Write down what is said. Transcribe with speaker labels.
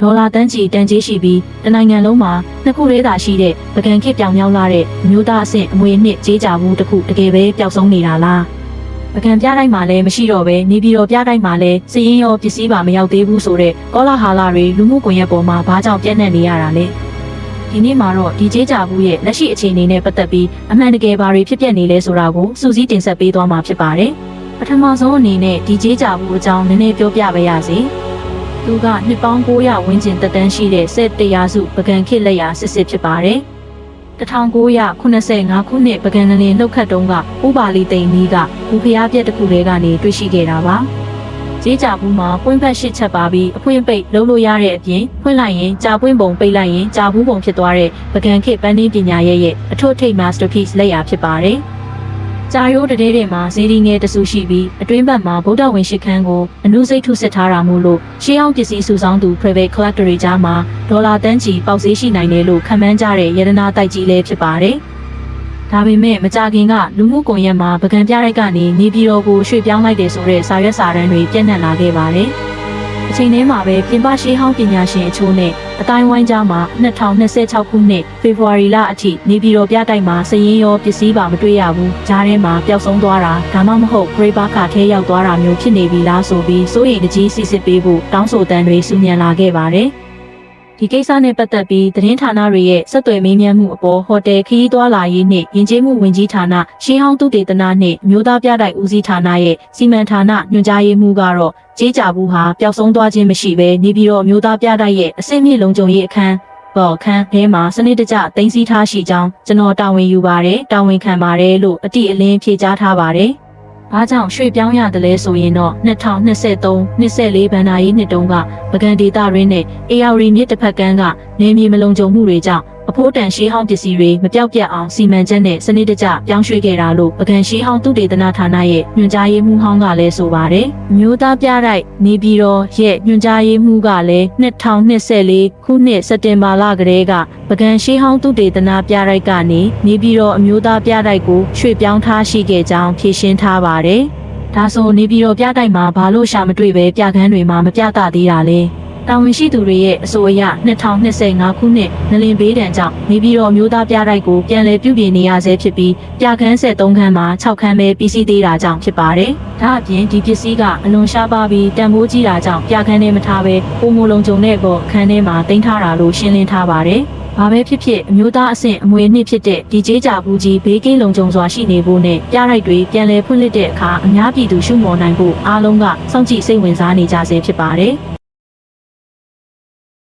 Speaker 1: ဒေါ်လာတန်းချီတန်ကြေးရှိပြီးတနိုင်ငံလုံးမှာနှစ်ခုလေးသာရှိတဲ့ပကံခေတ်ပြောင်မြောက်လာတဲ့အမျိုးသားအဆင့်အမွေအနှစ်ကြေးကြဘူးတစ်ခုတကယ်ပဲပျောက်ဆုံးနေတာလားပကံပြတိုင်းမှာလည်းမရှိတော့ပဲနေပြည်တော်ပြတိုင်းမှာလည်းစည်ရင်းရောပစ္စည်းပါမရောက်သေးဘူးဆိုတဲ့ကောလာဟာလာတွေလူမှုကွန်ရက်ပေါ်မှာဘာကြောင့်ပြန့်နှံ့နေရတာလဲဒီနေ့မှာတော့ဒီကြေးကြဘူးရဲ့လက်ရှိအခြေအနေနဲ့ပတ်သက်ပြီးအမှန်တကယ်ဘာတွေဖြစ်ပျက်နေလဲဆိုတာကိုစူးစီးတင်ဆက်ပေးသွားမှာဖြစ်ပါတယ်ပထမဆုံးအနေနဲ့ဒီကြေးကြဘူးအကြောင်းနည်းနည်းပြောပြပေးရစေသူကနှစ်ပေါင်း900ဝန်းကျင်တက်တန်းရှိတဲ့ဆက်တရားစုပကံခေတ်လက်ရာစစ်စစ်ဖြစ်ပါတယ်1985ခုနှစ်ပကံငလင်လှုပ်ခတ်တုန်းကဥပါလီတိန်နီးကဘူဖျားပြက်တစ်ခုလေးကနေတွေ့ရှိခဲ့တာပါကြေးကြဘူးမှာပွင့်ဖက်ရှစ်ချက်ပါပြီးအဖွင့်ပိတ်လုံးလို့ရတဲ့အပြင်ဖွင့်လိုက်ရင်ကြာပွင့်ပုံပိတ်လိုက်ရင်ကြာဘူးပုံဖြစ်သွားတဲ့ပကံခေတ်ပန်းတင်းပညာရဲ့အထွတ်ထိပ် masterpiece လက်ရာဖြစ်ပါတယ်ကြာရိုးတည်းမှာဇေဒီငယ်တဆူရှိပြီးအတွင်းဘက်မှာဗုဒ္ဓဝင်ရှိခန်းကိုအနုစိတ်ထုစစ်ထားတာမို့လို့ရှေးအောင်ပစ္စည်းစုဆောင်းသူ private collector တွေကြားမှာဒေါ်လာတန်းချီပေါက်ဈေးရှိနိုင်တယ်လို့ခန့်မှန်းကြတဲ့ရတနာတိုက်ကြီးလည်းဖြစ်ပါတယ်။ဒါပေမဲ့မကြခင်ကလူမှုကွန်ရက်မှာပကံပြရိုက်ကနေနေပြည်တော်ကိုရွှေ့ပြောင်းလိုက်တယ်ဆိုတဲ့စာရွက်စာတမ်းတွေပြန့်နှံ့လာခဲ့ပါတယ်။အချိန်ထဲမှာပဲပြင်ပရှေးဟောင်းပညာရှင်အချို့နဲ့အတိုင်းဝိုင်းကြားမှာ2026ခုနှစ်ဖေဖော်ဝါရီလအထိနေပြည်တော်ပြတိုက်မှာစည်ရင်းရောပစ္စည်းပါမတွေ့ရဘူး။ကြားထဲမှာပျောက်ဆုံးသွားတာဒါမှမဟုတ်ဂရိပါခါထဲရောက်သွားတာမျိုးဖြစ်နေပြီလားဆိုပြီးစိုးရိမ်တကြီးစစ်စစ်ပေးဖို့တောင်းဆိုတမ်းတွေစုညံလာခဲ့ပါတယ်။ဒီကိစ္စနဲ့ပတ်သက်ပြီးသတင်းဌာနတွေရဲ့ဆက်သွယ်မေးမြန်းမှုအပေါ်ဟိုတယ်ခရီးသွားလာရေးနှင့်ယဉ်ကျေးမှုဝန်ကြီးဌာနရှေးဟောင်းသုတေသနနှင့်မျိုးသားပြတိုက်ဦးစီးဌာနရဲ့စီမံဌာနညွှန်ကြားရေးမှူးကတော့ကြေးကြဘူးဟာပျောက်ဆုံးသွားခြင်းမရှိဘဲနေပြည်တော်မျိုးသားပြတိုက်ရဲ့အဆင့်မြင့်လုံခြုံရေးအခန်းခန်းထဲမှာစနစ်တကျသိမ်းဆည်းထားရှိကြောင်းကျွန်တော်တာဝန်ယူပါတယ်တာဝန်ခံပါတယ်လို့အတိအလင်းဖြေကြားထားပါတယ်။ဘာကြောင့်ရွှေ့ပြောင်းရတယ်လဲဆိုရင်တော့2023-24ဘဏ္ဍာရေးနှစ်တုန်းကပကံဒေတာရင်းနဲ့ AR မြစ်တစ်ဖက်ကမ်းကနေမြေမလုံခြုံမှုတွေကြောင့်အဖိုးတန်ရှေးဟောင်းပစ္စည်းတွေမပြောက်ပြတ်အောင်စီမံချက်နဲ့စနစ်တကျပြောင်းရွှေ့ခဲ့တာလို့ပကံရှေးဟောင်းသုတေသနဌာနရဲ့ညွှန်ကြားရေးမှူးဟောင်းကလည်းဆိုပါတယ်။မျိုးသားပြတိုက်နေပြည်တော်ရဲ့ညွှန်ကြားရေးမှူးကလည်း2024ခုနှစ်စက်တင်ဘာလကတည်းကပကံရှေးဟောင်းသုတေသနပြတိုက်ကနေနေပြည်တော်အမျိုးသားပြတိုက်ကိုရွှေ့ပြောင်းထားရှိခဲ့ကြောင်းဖြေရှင်းထားပါတယ်။ဒါဆိုနေပြည်တော်ပြတိုက်မှာဘာလို့ရှာမတွေ့ပဲပြကန်းတွေမှာမပြသသေးတာလဲ။တာဝန်ရှိသူတွေရဲ့အဆိုအရ2025ခုနှစ်နလင်ဘေးဒဏ်ကြောင့်နေပြည်တော်မျိုးသားပြတိုက်ကိုပြန်လည်ပြုပြင်နေရဆဲဖြစ်ပြီးပြခန်း73ခန်းမှာ6ခန်းပဲပြီးစီးသေးတာကြောင့်ဖြစ်ပါတယ်။ဒါအပြင်ဒီပစ္စည်းကအလွန်ရှားပါပြီးတန်ဖိုးကြီးတာကြောင့်ပြခန်းထဲမထားဘဲပုံမလုံးကြုံတဲ့ပေါ်ခန်းထဲမှာတင်ထားတာလို့ရှင်းလင်းထားပါတယ်။ဘာပဲဖြစ်ဖြစ်အမျိုးသားအဆင့်အမွေအနှစ်ဖြစ်တဲ့ဒီကြေးကြဘူးကြီးဘေးကင်းလုံခြုံစွာရှိနေဖို့နဲ့ပြရိုက်တွေပြန်လည်ဖွင့်လှစ်တဲ့အခါအများပြည်သူရှုမော်နိုင်ဖို့အားလုံးကစောင့်ကြည့်စိတ်ဝင်စားနေကြဆဲဖြစ်ပါတယ်။